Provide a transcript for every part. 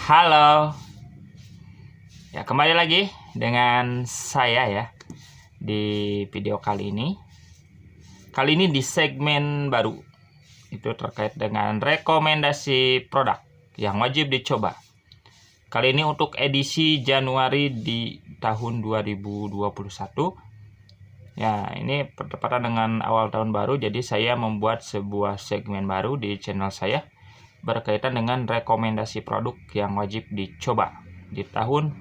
Halo, ya kembali lagi dengan saya ya di video kali ini. Kali ini di segmen baru, itu terkait dengan rekomendasi produk yang wajib dicoba. Kali ini untuk edisi Januari di tahun 2021. Ya, ini bertepatan dengan awal tahun baru, jadi saya membuat sebuah segmen baru di channel saya berkaitan dengan rekomendasi produk yang wajib dicoba di tahun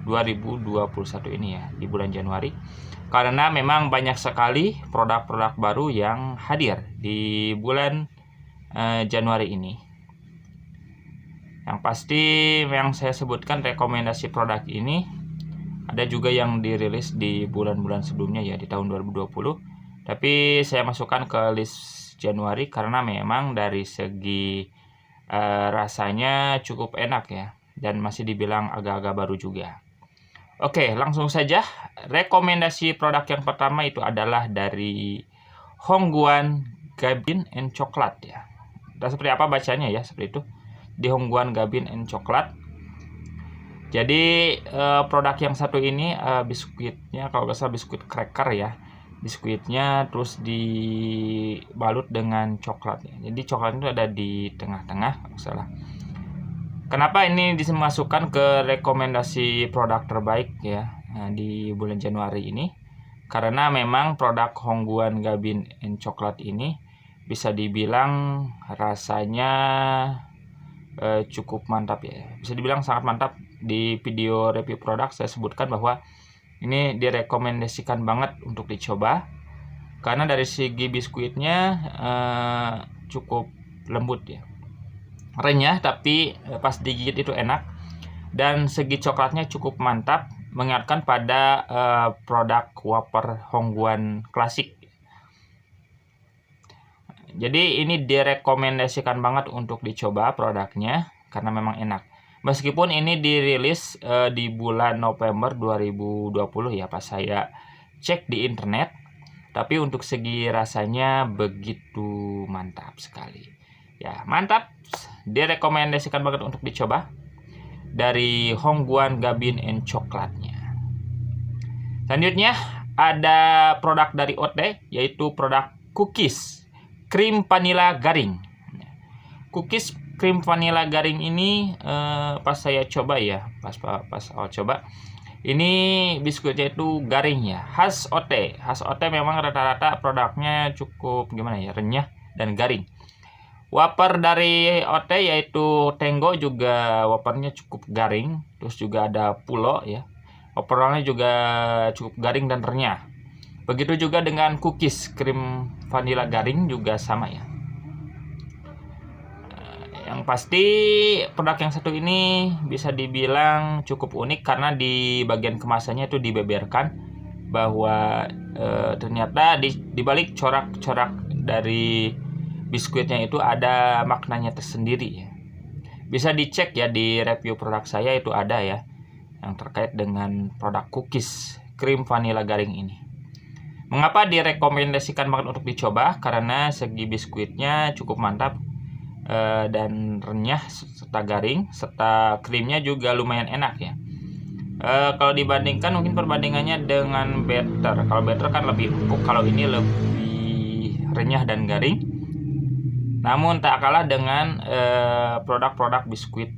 2021 ini ya, di bulan Januari. Karena memang banyak sekali produk-produk baru yang hadir di bulan Januari ini. Yang pasti yang saya sebutkan rekomendasi produk ini ada juga yang dirilis di bulan-bulan sebelumnya ya, di tahun 2020. Tapi saya masukkan ke list Januari karena memang dari segi rasanya cukup enak ya, dan masih dibilang agak-agak baru juga. Oke, langsung saja. Rekomendasi produk yang pertama itu adalah dari Hongguan Gabin and Chocolate ya. Dan seperti apa bacanya ya, seperti itu. Di Hongguan Gabin and Chocolate. Jadi produk yang satu ini biskuitnya, kalau nggak salah biskuit cracker ya. Biskuitnya terus dibalut dengan coklat. Jadi coklat itu ada di tengah-tengah, kalau salah. Kenapa ini dimasukkan ke rekomendasi produk terbaik ya di bulan Januari ini? Karena memang produk Hongguan Gabin and Chocolate ini bisa dibilang rasanya cukup mantap ya. Bisa dibilang sangat mantap. Di video review produk saya sebutkan bahwa ini direkomendasikan banget untuk dicoba karena dari segi biskuitnya cukup lembut ya, renyah, tapi pas digigit itu enak, dan segi coklatnya cukup mantap, mengingatkan pada produk wafer Hongguan klasik. Jadi ini direkomendasikan banget untuk dicoba produknya karena memang enak. Meskipun ini dirilis di bulan November 2020 ya, pas saya cek di internet, tapi untuk segi rasanya begitu mantap sekali. Ya, mantap. Direkomendasikan banget untuk dicoba dari Hongguan Gabin and Chocolate-nya. Selanjutnya ada produk dari OT, yaitu produk cookies krim vanilla garing. Cookies krim vanilla garing ini pas saya coba ya, pas awal coba, ini biskuitnya itu garing ya, khas OT. Khas OT memang rata-rata produknya cukup gimana ya, renyah dan garing. Wafer dari OT yaitu Tenggo juga wafernya cukup garing, terus juga ada Pulo ya, wafernya juga cukup garing dan renyah. Begitu juga dengan cookies krim vanilla garing juga sama ya. Yang pasti produk yang satu ini bisa dibilang cukup unik karena di bagian kemasannya itu dibeberkan bahwa ternyata di balik corak-corak dari biskuitnya itu ada maknanya tersendiri ya. Bisa dicek ya di review produk saya, itu ada ya yang terkait dengan produk cookies krim vanilla garing ini. Mengapa direkomendasikan banget untuk dicoba? Karena segi biskuitnya cukup mantap dan renyah serta garing, serta krimnya juga lumayan enak ya. Kalau dibandingkan, mungkin perbandingannya dengan Better. Kalau Better kan lebih empuk, kalau ini lebih renyah dan garing. Namun tak kalah dengan produk-produk biskuit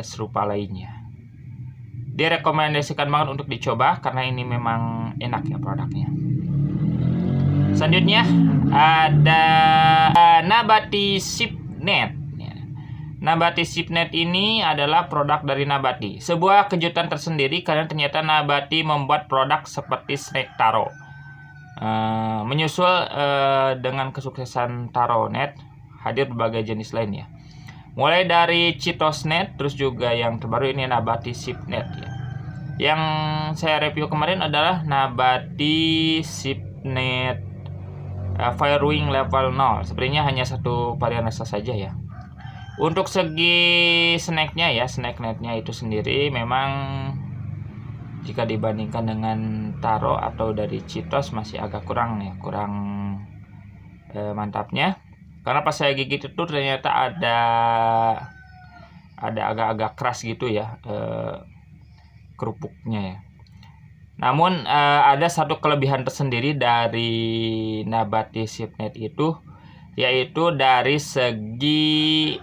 serupa lainnya. Direkomendasikan banget untuk dicoba karena ini memang enak ya produknya. Selanjutnya ada Nabati Sipnet. Nabati Sipnet ini adalah produk dari Nabati. Sebuah kejutan tersendiri karena ternyata Nabati membuat produk seperti snack taro. Menyusul dengan kesuksesan TaroNet, hadir berbagai jenis lain ya. Mulai dari Cheetosnet, terus juga yang terbaru ini Nabati Sipnet ya. Yang saya review kemarin adalah Nabati Sipnet Firewing level 0. Sebenarnya hanya satu varian rasa saja ya. Untuk segi snacknya ya, snacknetnya itu sendiri memang jika dibandingkan dengan Taro atau dari Cheetos masih agak kurang ya, kurang mantapnya. Karena pas saya gigit itu ternyata ada ada agak-agak keras gitu ya kerupuknya ya. Namun ada satu kelebihan tersendiri dari Nabati Sipnet itu, yaitu dari segi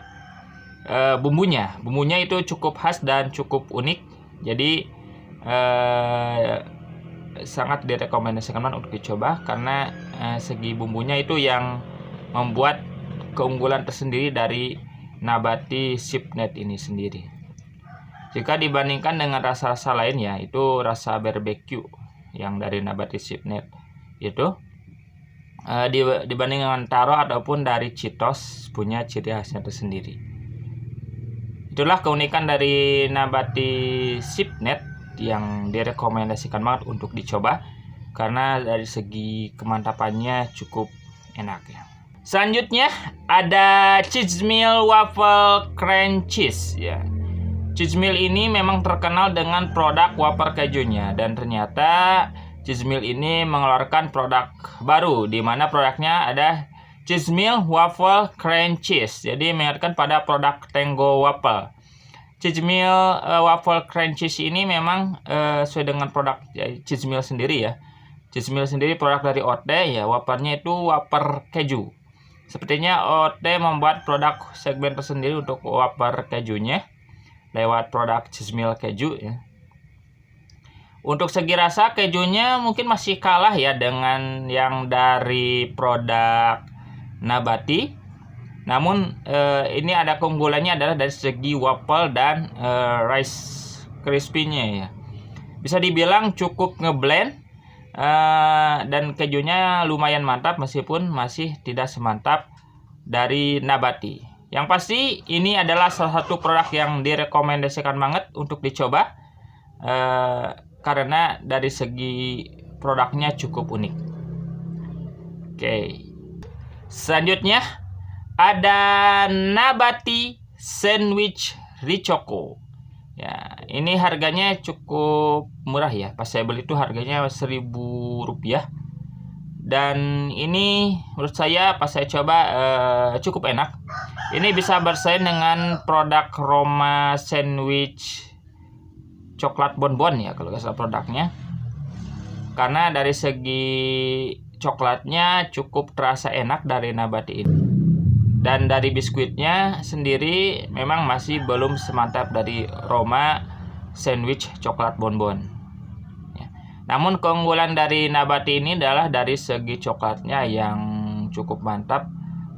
bumbunya. Bumbunya itu cukup khas dan cukup unik. Jadi sangat direkomendasikan untuk dicoba karena segi bumbunya itu yang membuat keunggulan tersendiri dari Nabati Sipnet ini sendiri. Jika dibandingkan dengan rasa-rasa lain ya, itu rasa barbecue yang dari Nabati Sipnet itu dibanding dengan taro ataupun dari Cheetos punya ciri khasnya tersendiri. Itulah keunikan dari Nabati Sipnet yang direkomendasikan banget untuk dicoba karena dari segi kemantapannya cukup enak ya. Selanjutnya ada Cheese Mill Waffle Cream Cheese ya. Cheese Mill ini memang terkenal dengan produk wafer kejunya, dan ternyata Cheese Mill ini mengeluarkan produk baru di mana produknya ada Cheese Mill Waffle Cream Cheese. Jadi mengingatkan pada produk Tango Waffle. Cheese Mill Waffle Cream Cheese ini memang sesuai dengan produk Cheese Mill sendiri ya. Cheese Mill sendiri produk dari OT ya, wafernya itu wafer keju. Sepertinya OT membuat produk segmen tersendiri untuk wafer kejunya lewat produk Cheese Mill keju ya. Untuk segi rasa kejunya mungkin masih kalah ya dengan yang dari produk Nabati. Namun ini ada keunggulannya adalah dari segi waffle dan rice crispy-nya ya. Bisa dibilang cukup ngeblend dan kejunya lumayan mantap meskipun masih tidak semantap dari Nabati. Yang pasti ini adalah salah satu produk yang direkomendasikan banget untuk dicoba karena dari segi produknya cukup unik. Oke. Selanjutnya ada Nabati Sandwich Richoko. Ya, ini harganya cukup murah ya. Pas saya beli itu harganya Rp1.000. Dan ini menurut saya pas saya coba cukup enak. Ini bisa bersaing dengan produk Roma Sandwich Coklat Bonbon ya kalau nggak salah produknya. Karena dari segi coklatnya cukup terasa enak dari Nabati ini. Dan dari biskuitnya sendiri memang masih belum semantap dari Roma Sandwich Coklat Bonbon. Namun keunggulan dari Nabati ini adalah dari segi coklatnya yang cukup mantap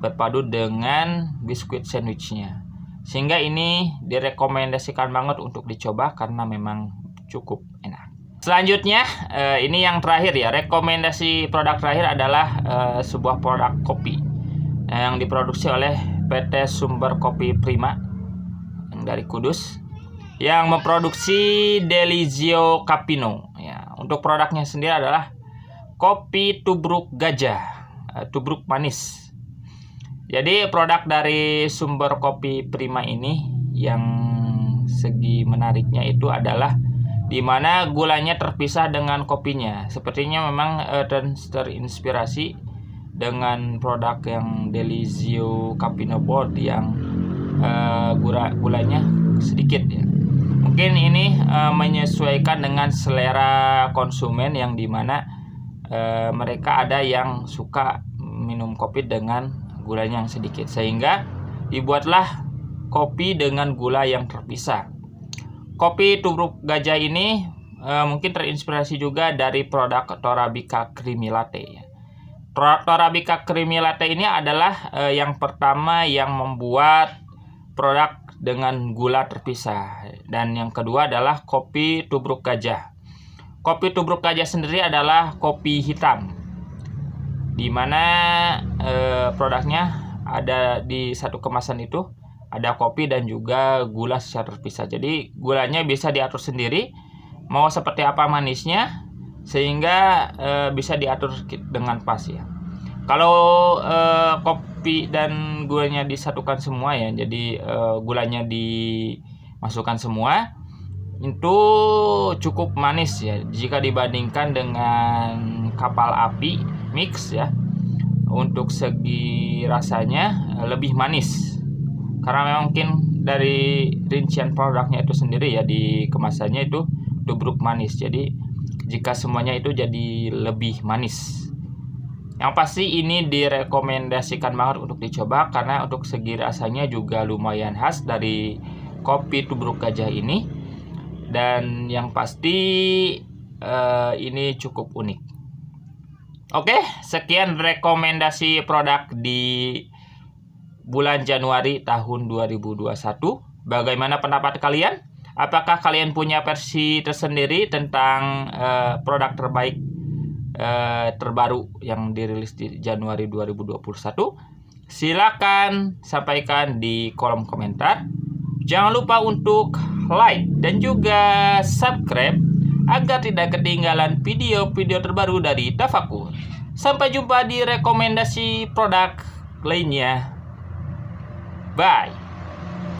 berpadu dengan biskuit sandwichnya. Sehingga ini direkomendasikan banget untuk dicoba karena memang cukup enak. Selanjutnya ini yang terakhir ya, rekomendasi produk terakhir adalah sebuah produk kopi yang diproduksi oleh PT Sumber Kopi Prima yang dari Kudus yang memproduksi Delizio Cappuccino ya. Untuk produknya sendiri adalah kopi tubruk gajah, tubruk manis. Jadi produk dari Sumber Kopi Prima ini yang segi menariknya itu adalah dimana gulanya terpisah dengan kopinya. Sepertinya memang terinspirasi dengan produk yang Delizio Cappuccino Bold yang gulanya sedikit ya. Mungkin ini menyesuaikan dengan selera konsumen yang dimana mereka ada yang suka minum kopi dengan gulanya yang sedikit, sehingga dibuatlah kopi dengan gula yang terpisah. Kopi tubruk gajah ini mungkin terinspirasi juga dari produk Torabika Creamy Latte. Torabika Creamy Latte ini adalah yang pertama yang membuat produk dengan gula terpisah, dan yang kedua adalah kopi tubruk gajah. Kopi tubruk gajah sendiri adalah kopi hitam, dimana produknya ada di satu kemasan itu ada kopi dan juga gula secara terpisah. Jadi gulanya bisa diatur sendiri mau seperti apa manisnya, sehingga bisa diatur dengan pas ya. Kalau kopi dan gulanya disatukan semua ya, jadi gulanya dimasukkan semua, itu cukup manis ya jika dibandingkan dengan kapal api mix ya. Untuk segi rasanya lebih manis Karena memang mungkin dari rincian produknya itu sendiri ya, di kemasannya itu tubruk manis. Jadi jika semuanya itu jadi lebih manis. Yang pasti ini direkomendasikan banget untuk dicoba karena untuk segi rasanya juga lumayan khas dari kopi tubruk gajah ini. Dan yang pasti ini cukup unik. Oke, sekian rekomendasi produk di bulan Januari tahun 2021. Bagaimana pendapat kalian? Apakah kalian punya versi tersendiri tentang produk terbaik terbaru yang dirilis di Januari 2021? Silakan sampaikan di kolom komentar. Jangan lupa untuk like dan juga subscribe agar tidak ketinggalan video-video terbaru dari Tafakur. Sampai jumpa di rekomendasi produk lainnya. Bye.